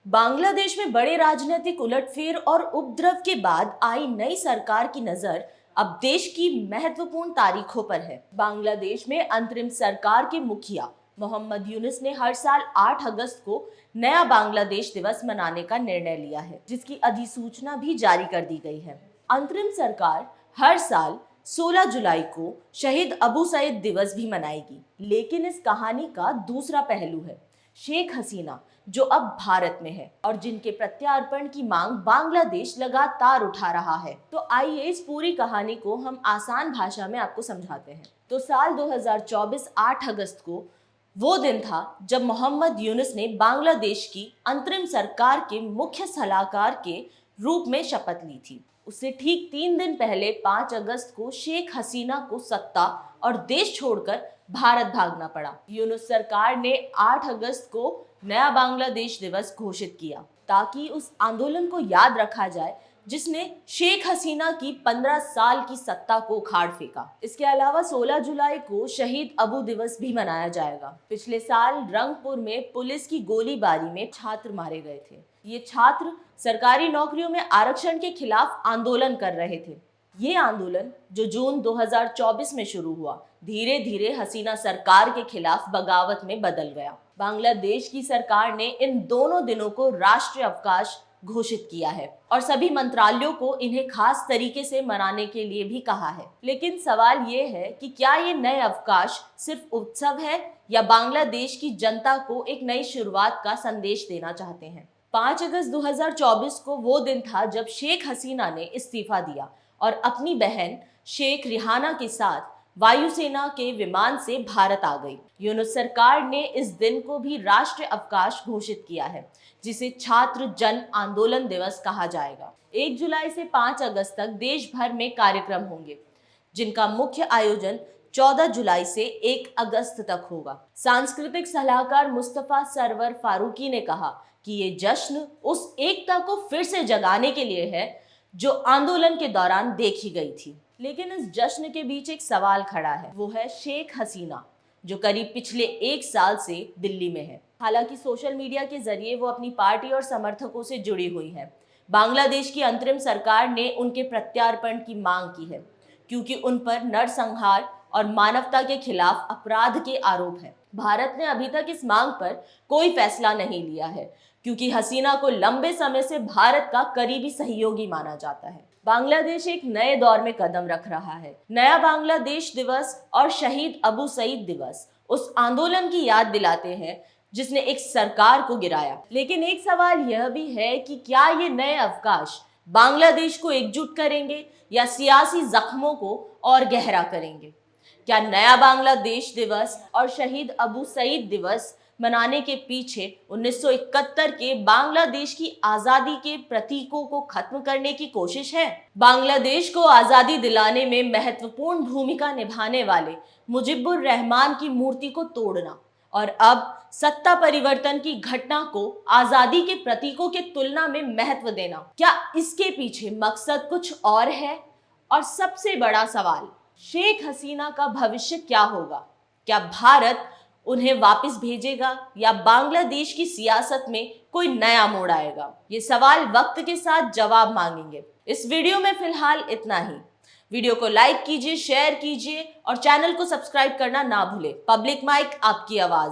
बांग्लादेश में बड़े राजनीतिक उलटफेर और उपद्रव के बाद आई नई सरकार की नजर अब देश की महत्वपूर्ण तारीखों पर है। बांग्लादेश में अंतरिम सरकार के मुखिया मोहम्मद यूनुस ने हर साल 8 अगस्त को नया बांग्लादेश दिवस मनाने का निर्णय लिया है, जिसकी अधिसूचना भी जारी कर दी गई है। अंतरिम सरकार हर साल 16 जुलाई को शहीद अबू सईद दिवस भी मनाएगी, लेकिन इस कहानी का दूसरा पहलू है शेख हसीना, जो अब भारत में है और जिनके प्रत्यार्पण की मांग बांग्लादेश लगातार उठा रहा है। तो आइए इस पूरी कहानी को हम आसान भाषा में आपको समझाते हैं। तो साल 2024 8 अगस्त को वो दिन था जब मोहम्मद यूनुस ने बांग्लादेश की अंतरिम सरकार के मुख्य सलाहकार के रूप में शपथ ली थी। उससे ठीक 3 दिन पहले 5 अगस्त को शेख हसीना को सत्ता और देश छोड़कर भारत भागना पड़ा। यूनुस सरकार ने 8 अगस्त को नया बांग्लादेश दिवस घोषित किया ताकि उस आंदोलन को याद रखा जाए जिसने शेख हसीना की 15 साल की सत्ता को उखाड़ फेंका। इसके अलावा 16 जुलाई को शहीद अबू दिवस भी मनाया जाएगा। पिछले साल रंगपुर में पुलिस की गोलीबारी में छात्र मारे गए थे। ये छात्र सरकारी नौकरियों में आरक्षण के खिलाफ आंदोलन कर रहे थे। ये आंदोलन जो जून 2024 में शुरू हुआ, धीरे धीरे हसीना सरकार के खिलाफ बगावत में बदल गया। बांग्लादेश की सरकार ने इन दोनों दिनों को राष्ट्रीय अवकाश घोषित किया है और सभी मंत्रालयों को इन्हें खास तरीके से मनाने के लिए भी कहा है। लेकिन सवाल ये है कि क्या ये नए अवकाश सिर्फ उत्सव है या बांग्लादेश की जनता को एक नई शुरुआत का संदेश देना चाहते हैं। 5 अगस्त 2024 को वो दिन था जब शेख हसीना ने इस्तीफा दिया और अपनी बहन शेख रिहाना के साथ वायुसेना के विमान से भारत आ गई। यूनुस सरकार ने इस दिन को भी राष्ट्रीय अवकाश घोषित किया है, जिसे छात्र जन आंदोलन दिवस कहा जाएगा। 1 जुलाई से 5 अगस्त तक देश भर में कार्यक्रम होंगे, जिनका मुख्य आयोजन 14 जुलाई से 1 अगस्त तक होगा। सांस्कृतिक सलाहकार मुस्तफा सरवर फारूकी ने कहा कि ये जश्न उस एकता को फिर से जगाने के लिए है जो आंदोलन के दौरान देखी गई थी। लेकिन इस जश्न के बीच एक सवाल खड़ा है, वो है शेख हसीना, जो करीब पिछले 1 साल से दिल्ली में है। हालांकि सोशल मीडिया के जरिए वो अपनी पार्टी और समर्थकों से जुड़ी हुई है। बांग्लादेश की अंतरिम सरकार ने उनके प्रत्यार्पण की मांग की है, क्योंकि उन पर नरसंहार और मानवता के खिलाफ अपराध के आरोप है। भारत ने अभी तक इस मांग पर कोई फैसला नहीं लिया है, क्योंकि हसीना को लंबे समय से भारत का करीबी सहयोगी माना जाता है। बांग्लादेश एक नए दौर में कदम रख रहा है। नया बांग्लादेश दिवस और शहीद अबू सईद दिवस उस आंदोलन की याद दिलाते हैं जिसने एक सरकार को गिराया। लेकिन एक सवाल यह भी है कि क्या ये नए अवकाश बांग्लादेश को एकजुट करेंगे या सियासी जख्मों को और गहरा करेंगे? क्या नया बांग्लादेश दिवस और शहीद अबू सईद दिवस मनाने के पीछे 1971 के बांग्लादेश की आजादी के प्रतीकों को खत्म करने की कोशिश है? बांग्लादेश को आजादी दिलाने में महत्वपूर्ण भूमिका निभाने वाले मुजिबुर रहमान की मूर्ति को तोड़ना और अब सत्ता परिवर्तन की घटना को आजादी के प्रतीकों के तुलना में महत्व देना, क्या इसके पीछे मकसद कुछ और है? और सबसे बड़ा सवाल, शेख हसीना का भविष्य क्या होगा? क्या भारत उन्हें वापस भेजेगा या बांग्लादेश की सियासत में कोई नया मोड़ आएगा? ये सवाल वक्त के साथ जवाब मांगेंगे। इस वीडियो में फिलहाल इतना ही। वीडियो को लाइक कीजिए, शेयर कीजिए और चैनल को सब्सक्राइब करना ना भूले। पब्लिक माइक, आपकी आवाज।